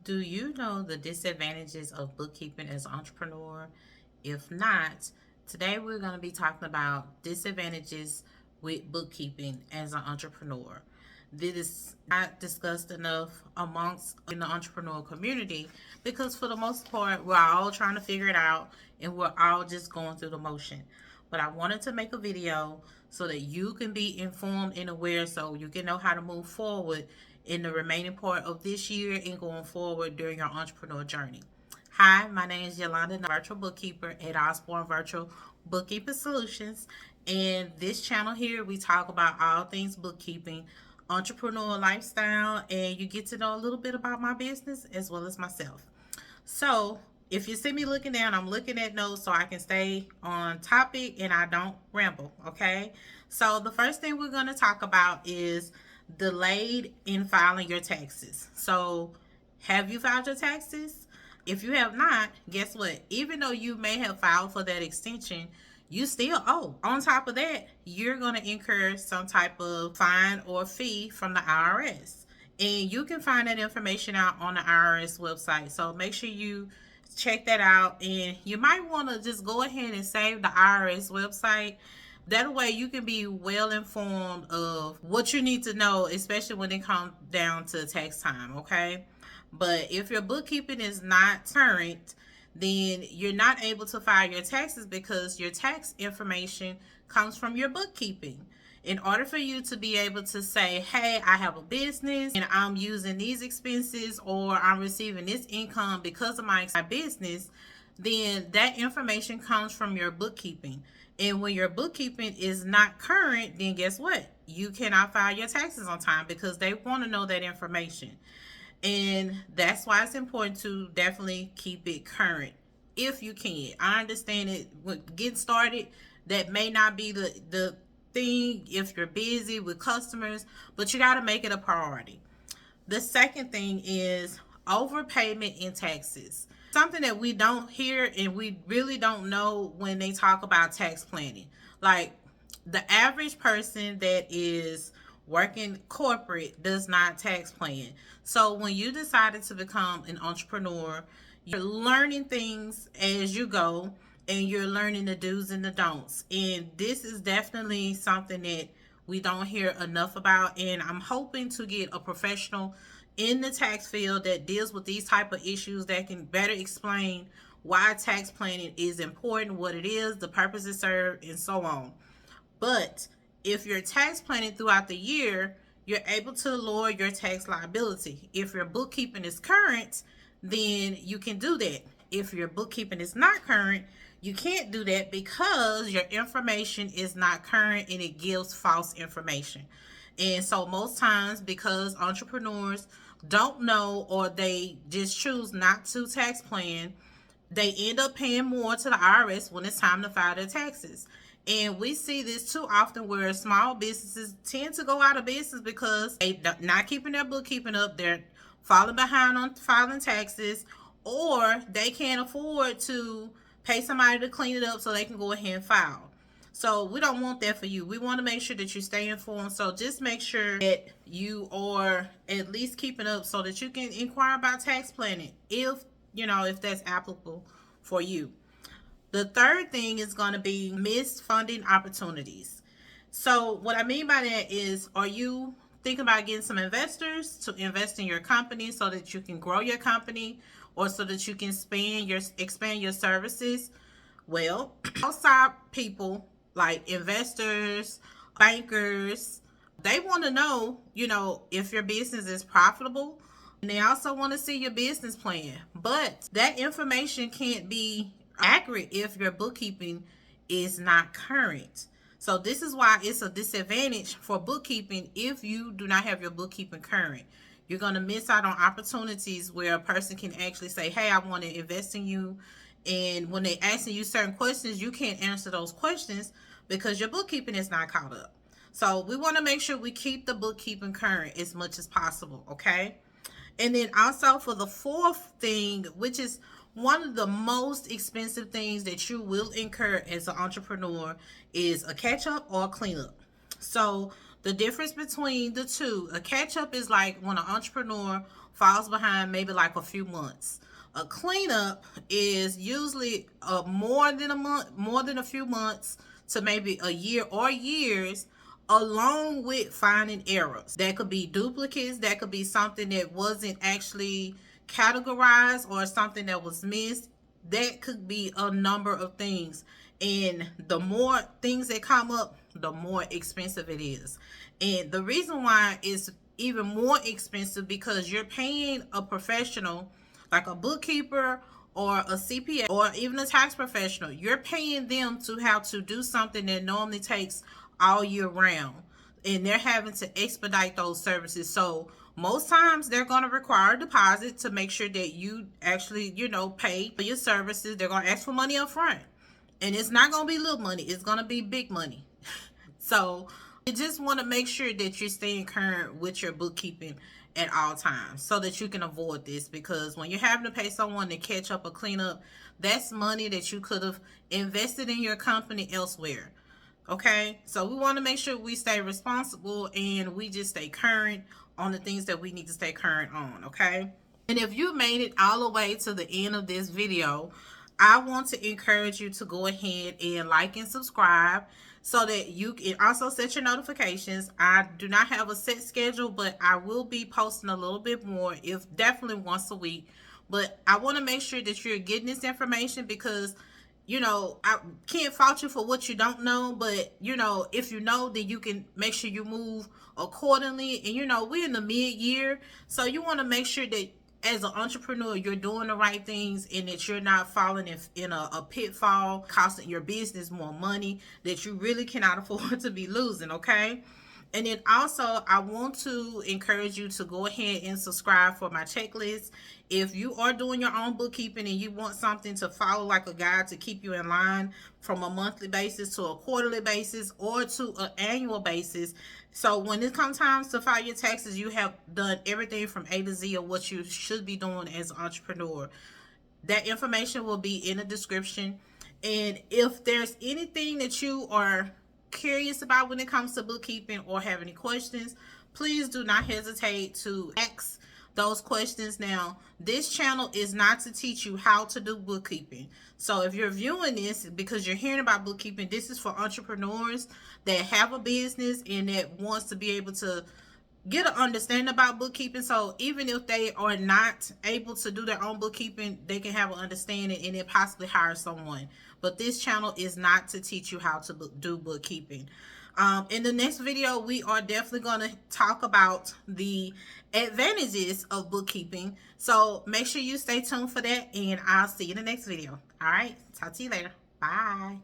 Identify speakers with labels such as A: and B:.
A: Do you know the disadvantages of bookkeeping as an entrepreneur? If not, today we're going to be talking about disadvantages with bookkeeping as an entrepreneur. This is not discussed enough amongst in the entrepreneur community because for the most part we're all trying to figure it out and we're all just going through the motion. But I wanted to make a video so that you can be informed and aware so you can know how to move forward in the remaining part of this year and going forward during your entrepreneur journey. Hi, my name is Yolanda, virtual bookkeeper at Osborne Virtual Bookkeeping Solutions. And this channel here, we talk about all things bookkeeping, entrepreneur lifestyle, and you get to know a little bit about my business as well as myself. So, if you see me looking down, I'm looking at notes so I can stay on topic and I don't ramble, okay? So, the first thing we're going to talk about is delayed in filing your taxes. So, have you filed your taxes? If you have not, guess what? Even though you may have filed for that extension, you still owe. On top of that, you're going to incur some type of fine or fee from the IRS. And you can find that information out on the IRS website. So make sure you check that out. And you might want to just go ahead and save the IRS website. That way you can be well informed of what you need to know, especially when it comes down to tax time, okay? But if your bookkeeping is not current, then you're not able to file your taxes because your tax information comes from your bookkeeping. In order for you to be able to say, hey, I have a business and I'm using these expenses or I'm receiving this income because of my business, then that information comes from your bookkeeping. And when your bookkeeping is not current, then guess what? You cannot file your taxes on time because they want to know that information. And that's why it's important to definitely keep it current if you can. I understand it with getting started, that may not be the thing if you're busy with customers, but you got to make it a priority. The second thing is overpayment in taxes. Something that we don't hear and we really don't know when they talk about tax planning. Like the average person that is working corporate does not tax plan. So when you decided to become an entrepreneur, you're learning things as you go and you're learning the do's and the don'ts. And this is definitely something that we don't hear enough about. And I'm hoping to get a professional in the tax field that deals with these type of issues that can better explain why tax planning is important, what it is, the purpose it serves, and so on. But if you're tax planning throughout the year, you're able to lower your tax liability. If your bookkeeping is current, then you can do that. If your bookkeeping is not current, you can't do that because your information is not current and it gives false information. And so most times, because entrepreneurs don't know or they just choose not to tax plan, they end up paying more to the IRS when it's time to file their taxes. And we see this too often where small businesses tend to go out of business because they're not keeping their bookkeeping up. They're falling behind on filing taxes, or they can't afford to pay somebody to clean it up so they can go ahead and file. So we don't want that for you. We want to make sure that you stay informed. So just make sure that you are at least keeping up so that you can inquire about tax planning if that's applicable for you. The third thing is going to be missed funding opportunities. So what I mean by that is, are you thinking about getting some investors to invest in your company so that you can grow your company or so that you can expand your services? Well, outside people like investors, bankers, they want to know, if your business is profitable. And they also want to see your business plan. But that information can't be accurate if your bookkeeping is not current. So this is why it's a disadvantage for bookkeeping if you do not have your bookkeeping current. You're going to miss out on opportunities where a person can actually say, hey, I want to invest in you. And when they're asking you certain questions, you can't answer those questions because your bookkeeping is not caught up. So we want to make sure we keep the bookkeeping current as much as possible, okay? And then also for the fourth thing, which is one of the most expensive things that you will incur as an entrepreneur, is a catch-up or a cleanup. So the difference between the two, a catch-up is like when an entrepreneur falls behind maybe like a few months. A cleanup is usually more than a month, more than a few months to maybe a year or years, along with finding errors. That could be duplicates, that could be something that wasn't actually categorized or something that was missed. That could be a number of things. And the more things that come up, the more expensive it is. And the reason why it's even more expensive because you're paying a professional like a bookkeeper or a CPA or even a tax professional. You're paying them to have to do something that normally takes all year round, and they're having to expedite those services. So most times they're going to require a deposit to make sure that you actually, pay for your services. They're going to ask for money up front, and it's not going to be little money. It's going to be big money. So you just want to make sure that you're staying current with your bookkeeping at all times so that you can avoid this, because when you're having to pay someone to catch up or clean up, that's money that you could have invested in your company elsewhere. Okay, so we want to make sure we stay responsible and we just stay current on the things that we need to stay current on. Okay, and if you made it all the way to the end of this video, I want to encourage you to go ahead and like and subscribe so that you can also set your notifications. I do not have a set schedule, but I will be posting a little bit more, if definitely once a week. But I want to make sure that you're getting this information because, I can't fault you for what you don't know, but, if you know, then you can make sure you move accordingly. And, we're in the mid-year, so you want to make sure that as an entrepreneur, you're doing the right things and that you're not falling in a pitfall, costing your business more money that you really cannot afford to be losing, okay? And then also, I want to encourage you to go ahead and subscribe for my checklist. If you are doing your own bookkeeping and you want something to follow like a guide to keep you in line from a monthly basis to a quarterly basis or to an annual basis, so when it comes time to file your taxes, you have done everything from A to Z of what you should be doing as an entrepreneur. That information will be in the description. And if there's anything that you are curious about when it comes to bookkeeping or have any questions, please do not hesitate to ask those questions. Now, this channel is not to teach you how to do bookkeeping. So if you're viewing this because you're hearing about bookkeeping, this is for entrepreneurs that have a business and that wants to be able to get an understanding about bookkeeping. So even if they are not able to do their own bookkeeping, they can have an understanding and then possibly hire someone. But this channel is not to teach you how to do bookkeeping. In the next video, we are definitely going to talk about the advantages of bookkeeping. So make sure you stay tuned for that, and I'll see you in the next video. All right, talk to you later. Bye.